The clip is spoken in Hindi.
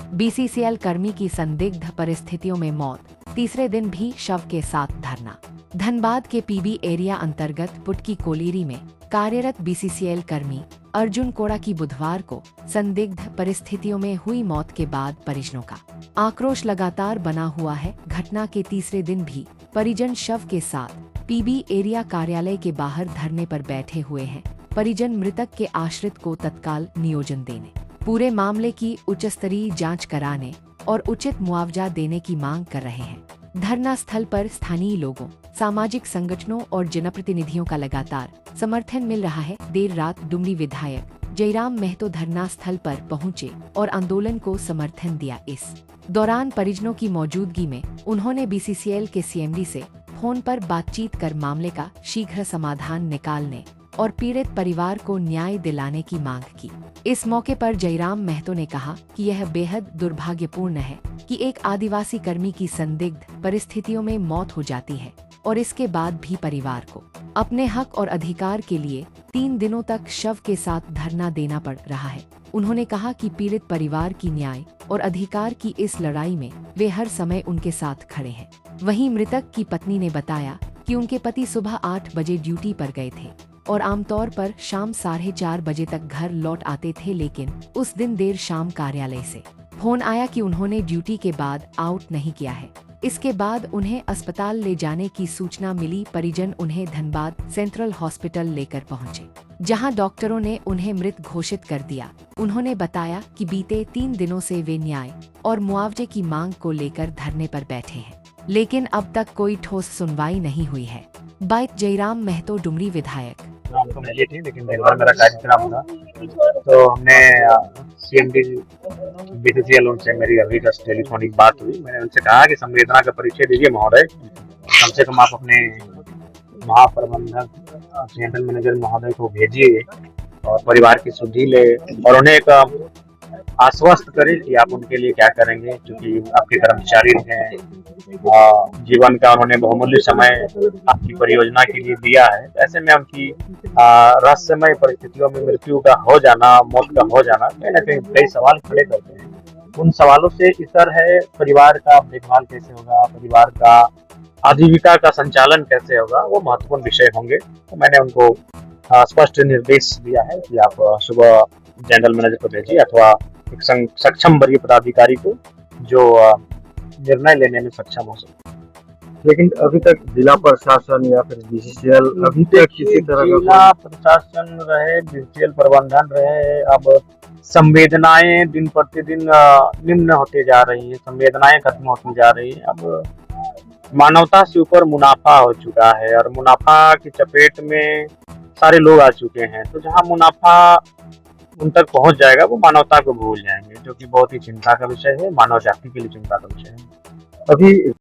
बीसीसीएल कर्मी की संदिग्ध परिस्थितियों में मौत, तीसरे दिन भी शव के साथ धरना। धनबाद के पीबी एरिया अंतर्गत पुटकी कोलीरी में कार्यरत बीसीसीएल कर्मी अर्जुन कोड़ा की बुधवार को संदिग्ध परिस्थितियों में हुई मौत के बाद परिजनों का आक्रोश लगातार बना हुआ है। घटना के तीसरे दिन भी परिजन शव के साथ पीबी एरिया कार्यालय के बाहर धरने पर बैठे हुए हैं। परिजन मृतक के आश्रित को तत्काल नियोजन देने, पूरे मामले की उच्चस्तरीय जांच कराने और उचित मुआवजा देने की मांग कर रहे हैं। धरना स्थल पर स्थानीय लोगों, सामाजिक संगठनों और जनप्रतिनिधियों का लगातार समर्थन मिल रहा है। देर रात डुमरी विधायक जयराम महतो धरना स्थल पर पहुंचे और आंदोलन को समर्थन दिया। इस दौरान परिजनों की मौजूदगी में उन्होंने बीसीसीएल के सीएमडी से फोन पर बातचीत कर मामले का शीघ्र समाधान निकालने और पीड़ित परिवार को न्याय दिलाने की मांग की। इस मौके पर जयराम महतो ने कहा कि यह बेहद दुर्भाग्यपूर्ण है कि एक आदिवासी कर्मी की संदिग्ध परिस्थितियों में मौत हो जाती है और इसके बाद भी परिवार को अपने हक और अधिकार के लिए 3 दिनों तक शव के साथ धरना देना पड़ रहा है। उन्होंने कहा कि पीड़ित परिवार की न्याय और अधिकार की इस लड़ाई में वे हर समय उनके साथ खड़े हैं। वहीं मृतक की पत्नी ने बताया कि उनके पति सुबह 8 बजे ड्यूटी पर गए थे और आमतौर पर शाम 4:30 बजे तक घर लौट आते थे, लेकिन उस दिन देर शाम कार्यालय से फोन आया कि उन्होंने ड्यूटी के बाद आउट नहीं किया है। इसके बाद उन्हें अस्पताल ले जाने की सूचना मिली। परिजन उन्हें धनबाद सेंट्रल हॉस्पिटल लेकर पहुंचे, जहां डॉक्टरों ने उन्हें मृत घोषित कर दिया। उन्होंने बताया कि बीते 3 दिनों से वे न्याय और मुआवजे की मांग को लेकर धरने पर बैठे हैं, लेकिन अब तक कोई ठोस सुनवाई नहीं हुई है। बाइट जयराम महतो, डुमरी विधायक। तो मिली थी, लेकिन दिन भर मेरा कार्यक्रम था, तो हमने सीएमडी बीसीसीएल उनसे मेरी अभी जस्ट टेलीफोनिक बात हुई। मैंने उनसे कहा कि संवेदना का परिचय दीजिए महोदय, कम से कम आप अपने महाप्रबंधक जनरल मैनेजर महोदय को भेजिए और परिवार की सुधि ले और उन्हें एक आश्वस्त करें कि आप उनके लिए क्या करेंगे, क्योंकि आपके कर्मचारी हैं, जीवन का उन्होंने बहुमूल्य समय आपकी परियोजना के लिए दिया है। ऐसे में उनकी रहस्यमय परिस्थितियों में मृत्यु का हो जाना, मौत का हो जाना, कहीं न कहीं कई सवाल खड़े करते हैं। उन सवालों से इतर है परिवार का देखभाल कैसे होगा, परिवार का आजीविका का संचालन कैसे होगा, वो महत्वपूर्ण विषय होंगे। तो मैंने उनको स्पष्ट निर्देश दिया है कि आप सुबह जनरल मैनेजर को भेजिए अथवा एक सक्षम वरीय पदाधिकारी को जो निर्णय लेने में सक्षम हो सके। लेकिन अभी तक जिला प्रशासन या फिर बीसीसीएल अभी तक किसी तरह का जिला प्रशासन रहे, बीसीसीएल प्रबंधन रहे, अब संवेदनाएं दिन प्रतिदिन निम्न होते जा रही है, संवेदनाएं खत्म होती जा रही है। अब मानवता से ऊपर मुनाफा हो चुका है और मुनाफा की चपेट में सारे लोग आ चुके हैं। तो जहां मुनाफा उन तक पहुंच जाएगा वो मानवता को भूल जाएंगे, जो कि बहुत ही चिंता का विषय है, मानव जाति के लिए चिंता का विषय है। अभी